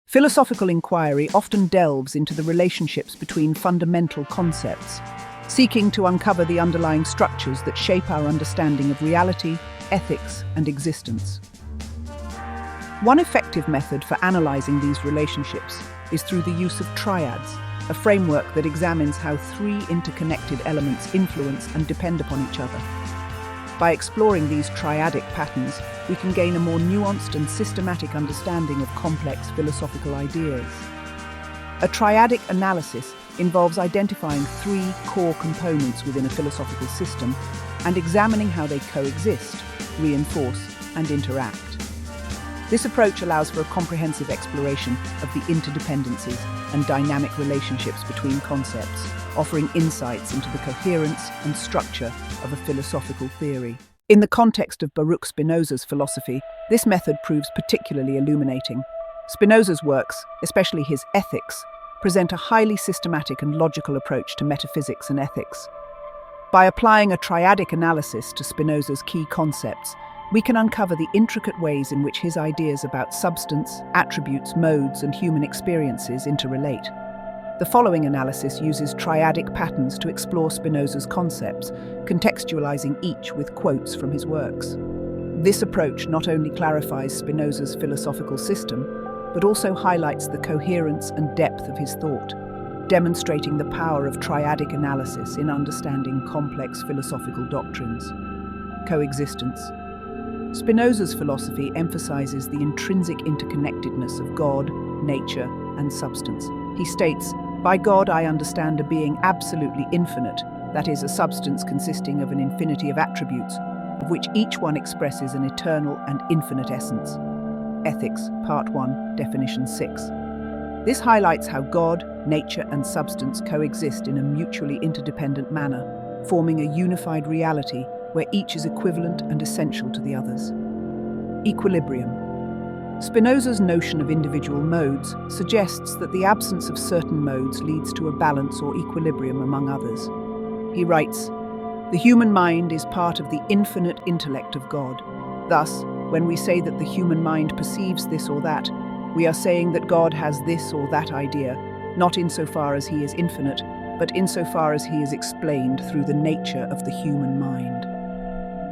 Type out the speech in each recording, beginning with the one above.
Philosophical inquiry often delves into the relationships between fundamental concepts, seeking to uncover the underlying structures that shape our understanding of reality, ethics, and existence. One effective method for analyzing these relationships is through the use of triads, a framework that examines how three interconnected elements influence and depend upon each other. By exploring these triadic patterns, we can gain a more nuanced and systematic understanding of complex philosophical ideas. A triadic analysis involves identifying three core components within a philosophical system and examining how they coexist, reinforce, and interact. This approach allows for a comprehensive exploration of the interdependencies and dynamic relationships between concepts, offering insights into the coherence and structure of a philosophical theory. In the context of Baruch Spinoza's philosophy, this method proves particularly illuminating. Spinoza's works, especially his Ethics, present a highly systematic and logical approach to metaphysics and ethics. By applying a triadic analysis to Spinoza's key concepts, we can uncover the intricate ways in which his ideas about substance, attributes, modes, and human experiences interrelate. The following analysis uses triadic patterns to explore Spinoza's concepts, contextualizing each with quotes from his works. This approach not only clarifies Spinoza's philosophical system, but also highlights the coherence and depth of his thought, demonstrating the power of triadic analysis in understanding complex philosophical doctrines. Coexistence. Spinoza's philosophy emphasizes the intrinsic interconnectedness of God, nature, and substance. He states, "By God I understand a being absolutely infinite, that is, a substance consisting of an infinity of attributes, of which each one expresses an eternal and infinite essence." Ethics, Part 1, Definition 6. This highlights how God, nature, and substance coexist in a mutually interdependent manner, forming a unified reality where each is equivalent and essential to the others. Equilibrium. Spinoza's notion of individual modes suggests that the absence of certain modes leads to a balance or equilibrium among others. He writes, "The human mind is part of the infinite intellect of God. Thus, when we say that the human mind perceives this or that, we are saying that God has this or that idea, not insofar as he is infinite, but insofar as he is explained through the nature of the human mind."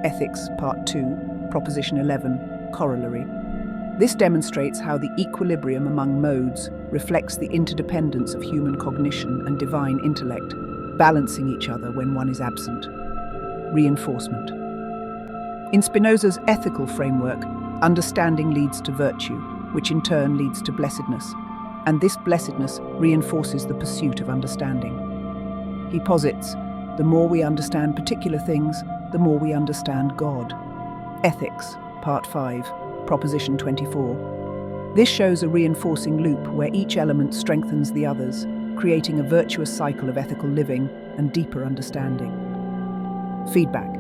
Ethics, Part 2, Proposition 11, Corollary. This demonstrates how the equilibrium among modes reflects the interdependence of human cognition and divine intellect, balancing each other when one is absent. Reinforcement. In Spinoza's ethical framework, understanding leads to virtue, which in turn leads to blessedness, and this blessedness reinforces the pursuit of understanding. He posits, the more we understand particular things, the more we understand God. Ethics, Part 5, Proposition 24. This shows a reinforcing loop where each element strengthens the others, creating a virtuous cycle of ethical living and deeper understanding. Feedback.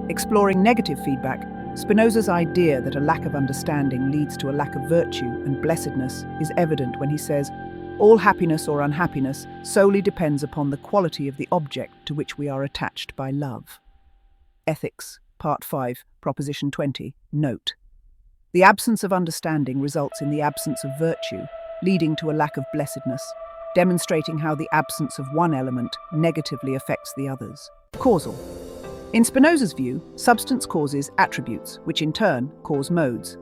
Exploring negative feedback, Spinoza's idea that a lack of understanding leads to a lack of virtue and blessedness is evident when he says, "All happiness or unhappiness solely depends upon the quality of the object to which we are attached by love." Ethics, Part 5, Proposition 20, Note. The absence of understanding results in the absence of virtue, leading to a lack of blessedness, demonstrating how the absence of one element negatively affects the others. Causal. In Spinoza's view, substance causes attributes, which in turn cause modes.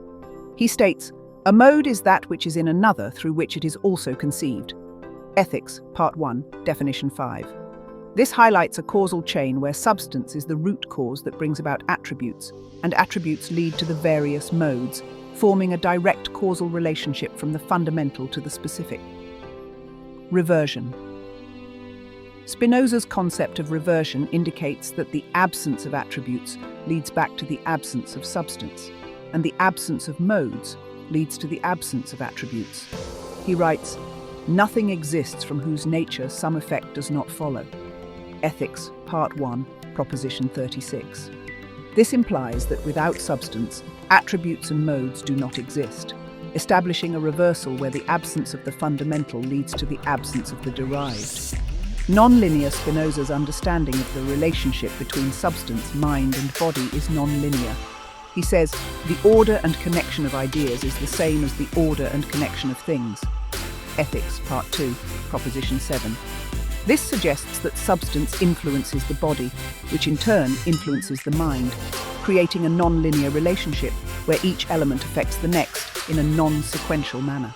He states, "A mode is that which is in another through which it is also conceived." Ethics, Part 1, Definition 5. This highlights a causal chain where substance is the root cause that brings about attributes, and attributes lead to the various modes, forming a direct causal relationship from the fundamental to the specific. Reversion. Spinoza's concept of reversion indicates that the absence of attributes leads back to the absence of substance, and the absence of modes leads to the absence of attributes. He writes, "Nothing exists from whose nature some effect does not follow." Ethics, Part 1, Proposition 36. This implies that without substance, attributes and modes do not exist, establishing a reversal where the absence of the fundamental leads to the absence of the derived. Non-linear Spinoza's understanding of the relationship between substance, mind, and body is non-linear. He says, the order and connection of ideas is the same as the order and connection of things. Ethics, Part 2, Proposition 7. This suggests that substance influences the body, which in turn influences the mind, creating a non-linear relationship where each element affects the next in a non-sequential manner.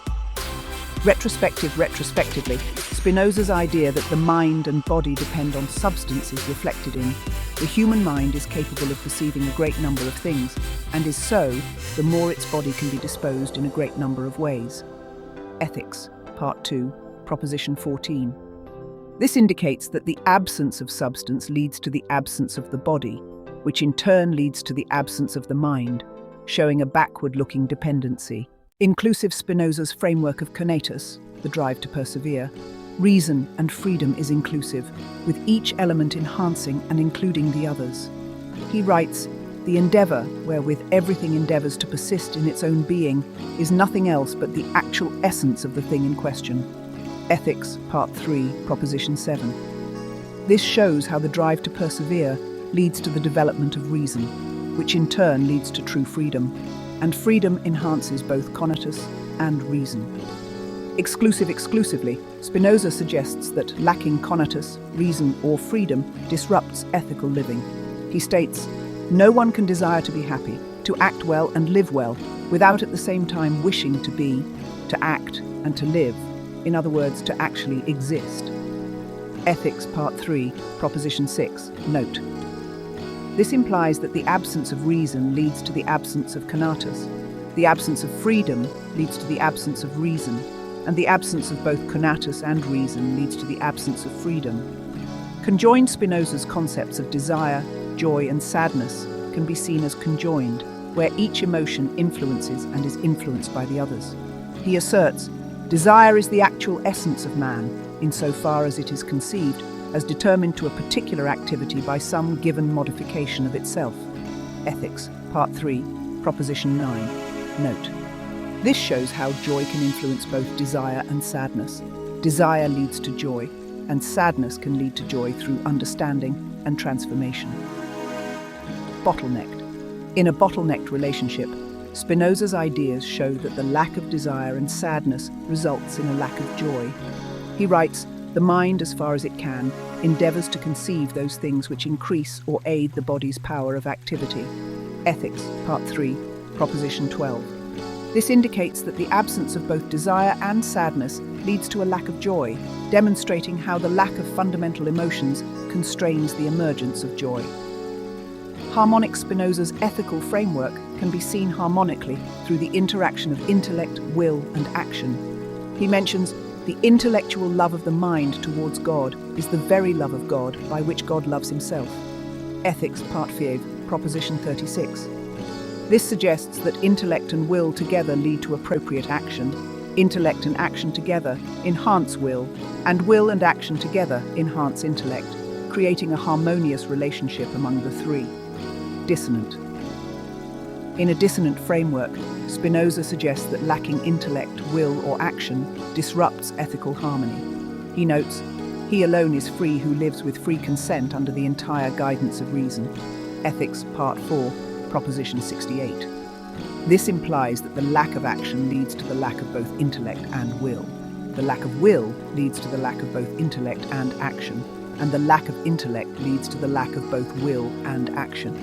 Retrospectively, Spinoza's idea that the mind and body depend on substance is reflected in the human mind is capable of perceiving a great number of things, and is so, the more its body can be disposed in a great number of ways. Ethics, Part 2, Proposition 14. This indicates that the absence of substance leads to the absence of the body, which in turn leads to the absence of the mind, showing a backward-looking dependency. Inclusive Spinoza's framework of conatus, the drive to persevere, reason and freedom is inclusive, with each element enhancing and including the others. He writes, the endeavor, wherewith everything endeavors to persist in its own being, is nothing else but the actual essence of the thing in question. Ethics, Part 3, Proposition 7. This shows how the drive to persevere leads to the development of reason, which in turn leads to true freedom, and freedom enhances both conatus and reason. Exclusively, Spinoza suggests that lacking conatus, reason, or freedom disrupts ethical living. He states, no one can desire to be happy, to act well and live well, without at the same time wishing to be, to act, and to live. In other words, to actually exist. Ethics, Part 3, Proposition 6, note. This implies that the absence of reason leads to the absence of conatus, the absence of freedom leads to the absence of reason, and the absence of both conatus and reason leads to the absence of freedom. Conjoined Spinoza's concepts of desire, joy, and sadness can be seen as conjoined, where each emotion influences and is influenced by the others. He asserts, desire is the actual essence of man, insofar as it is conceived as determined to a particular activity by some given modification of itself. Ethics, Part 3, Proposition 9, note. This shows how joy can influence both desire and sadness. Desire leads to joy, and sadness can lead to joy through understanding and transformation. Bottlenecked. In a bottlenecked relationship, Spinoza's ideas show that the lack of desire and sadness results in a lack of joy. He writes, the mind, as far as it can, endeavors to conceive those things which increase or aid the body's power of activity. Ethics, Part 3, Proposition 12. This indicates that the absence of both desire and sadness leads to a lack of joy, demonstrating how the lack of fundamental emotions constrains the emergence of joy. Harmonic Spinoza's ethical framework can be seen harmonically through the interaction of intellect, will, and action. He mentions the intellectual love of the mind towards God is the very love of God by which God loves himself. Ethics, Part 5, Proposition 36. This suggests that intellect and will together lead to appropriate action, intellect and action together enhance will, and will and action together enhance intellect, creating a harmonious relationship among the three. Dissonant. In a dissonant framework, Spinoza suggests that lacking intellect, will, or action disrupts ethical harmony. He notes, he alone is free who lives with free consent under the entire guidance of reason. Ethics, Part 4, Proposition 68. This implies that the lack of action leads to the lack of both intellect and will. The lack of will leads to the lack of both intellect and action, and the lack of intellect leads to the lack of both will and action,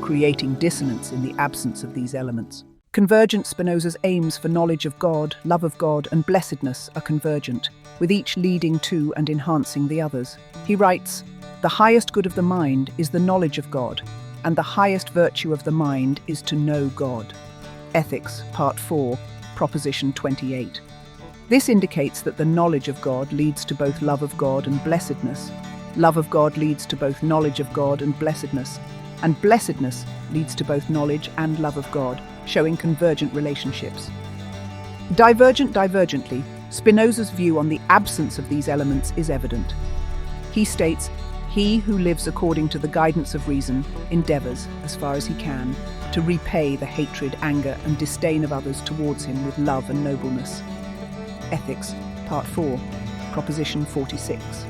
creating dissonance in the absence of these elements. Convergent Spinoza's aims for knowledge of God, love of God, and blessedness are convergent, with each leading to and enhancing the others. He writes, the highest good of the mind is the knowledge of God, and the highest virtue of the mind is to know God. Ethics, Part 4, Proposition 28. This indicates that the knowledge of God leads to both love of God and blessedness. Love of God leads to both knowledge of God and blessedness leads to both knowledge and love of God, showing convergent relationships. Divergently, Spinoza's view on the absence of these elements is evident. He states, he who lives according to the guidance of reason endeavors, as far as he can, to repay the hatred, anger, and disdain of others towards him with love and nobleness. Ethics, Part 4, Proposition 46.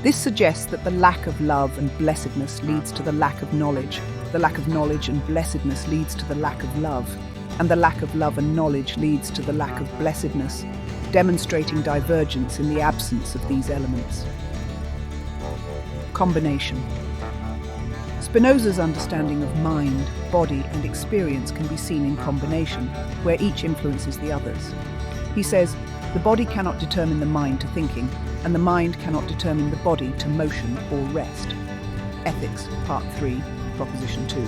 This suggests that the lack of love and blessedness leads to the lack of knowledge, The lack of knowledge and blessedness leads to the lack of love, and the lack of love and knowledge leads to the lack of blessedness, demonstrating divergence in the absence of these elements. Combination. Spinoza's understanding of mind, body, and experience can be seen in combination, where each influences the others. He says, the body cannot determine the mind to thinking, and the mind cannot determine the body to motion or rest. Ethics, Part 3, Proposition 2.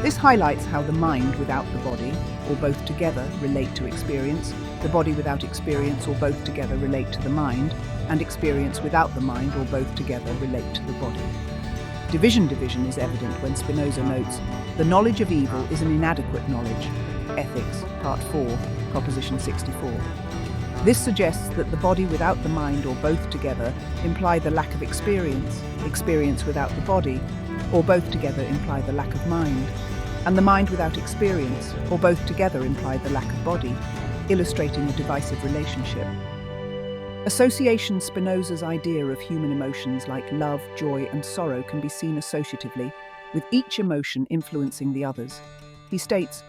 This highlights how the mind without the body, or both together, relate to experience, the body without experience or both together relate to the mind, and experience without the mind or both together relate to the body. Division is evident when Spinoza notes, the knowledge of evil is an inadequate knowledge. Ethics, Part 4, Proposition 64. This suggests that the body without the mind or both together imply the lack of experience, experience without the body, or both together imply the lack of mind, and the mind without experience, or both together imply the lack of body, illustrating a divisive relationship. Association. Spinoza's idea of human emotions like love, joy, and sorrow can be seen associatively, with each emotion influencing the others. He states,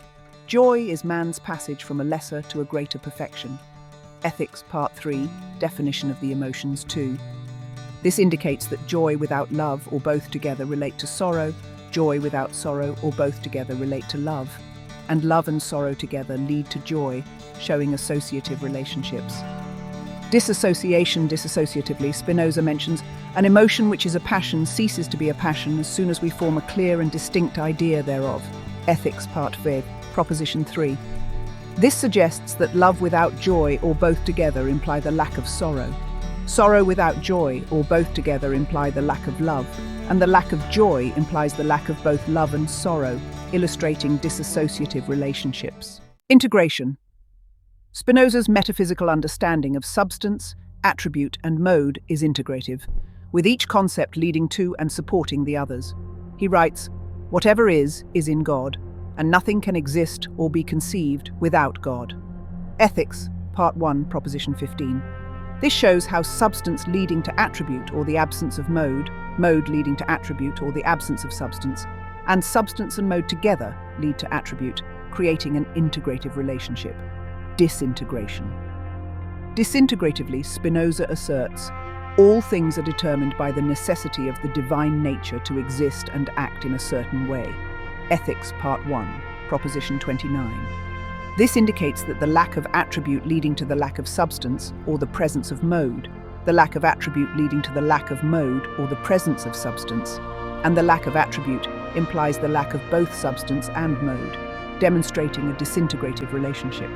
joy is man's passage from a lesser to a greater perfection. Ethics, Part 3, Definition of the Emotions 2. This indicates that joy without love or both together relate to sorrow, joy without sorrow or both together relate to love, and love and sorrow together lead to joy, showing associative relationships. Disassociation. Dissociatively, Spinoza mentions, an emotion which is a passion ceases to be a passion as soon as we form a clear and distinct idea thereof. Ethics, Part 5, Proposition 3. This suggests that love without joy or both together imply the lack of sorrow. Sorrow without joy or both together imply the lack of love, and the lack of joy implies the lack of both love and sorrow, illustrating disassociative relationships. Integration. Spinoza's metaphysical understanding of substance, attribute, and mode is integrative, with each concept leading to and supporting the others. He writes, whatever is in God, and nothing can exist or be conceived without God. Ethics, Part 1, Proposition 15. This shows how substance leading to attribute or the absence of mode, mode leading to attribute or the absence of substance, and substance and mode together lead to attribute, creating an integrative relationship. Disintegration. Disintegratively, Spinoza asserts, all things are determined by the necessity of the divine nature to exist and act in a certain way. Ethics, Part 1, Proposition 29. This indicates that the lack of attribute leading to the lack of substance, or the presence of mode, the lack of attribute leading to the lack of mode, or the presence of substance, and the lack of attribute implies the lack of both substance and mode, demonstrating a disintegrative relationship.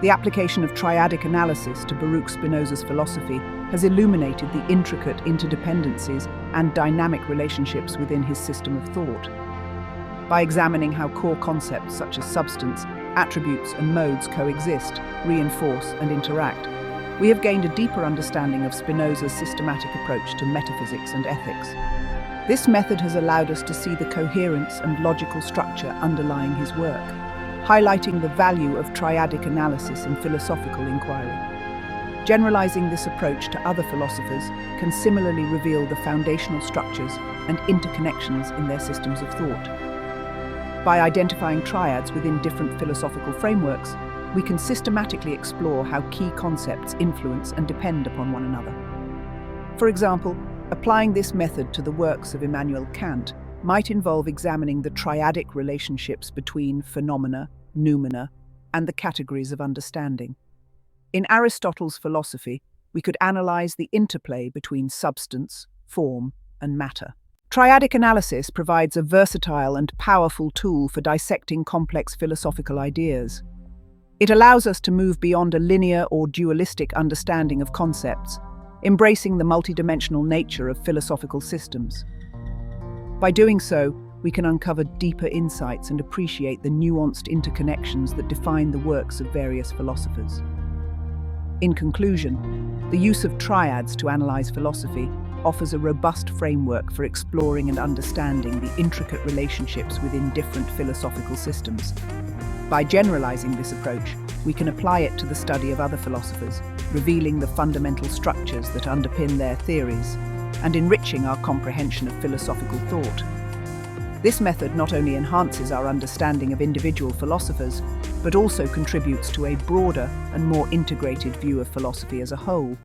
The application of triadic analysis to Baruch Spinoza's philosophy has illuminated the intricate interdependencies and dynamic relationships within his system of thought. By examining how core concepts such as substance, attributes, and modes coexist, reinforce, and interact, we have gained a deeper understanding of Spinoza's systematic approach to metaphysics and ethics. This method has allowed us to see the coherence and logical structure underlying his work, highlighting the value of triadic analysis in philosophical inquiry. Generalizing this approach to other philosophers can similarly reveal the foundational structures and interconnections in their systems of thought. By identifying triads within different philosophical frameworks, we can systematically explore how key concepts influence and depend upon one another. For example, applying this method to the works of Immanuel Kant might involve examining the triadic relationships between phenomena, noumena, and the categories of understanding. In Aristotle's philosophy, we could analyze the interplay between substance, form, and matter. Triadic analysis provides a versatile and powerful tool for dissecting complex philosophical ideas. It allows us to move beyond a linear or dualistic understanding of concepts, embracing the multidimensional nature of philosophical systems. By doing so, we can uncover deeper insights and appreciate the nuanced interconnections that define the works of various philosophers. In conclusion, the use of triads to analyze philosophy offers a robust framework for exploring and understanding the intricate relationships within different philosophical systems. By generalizing this approach, we can apply it to the study of other philosophers, revealing the fundamental structures that underpin their theories, and enriching our comprehension of philosophical thought. This method not only enhances our understanding of individual philosophers, but also contributes to a broader and more integrated view of philosophy as a whole.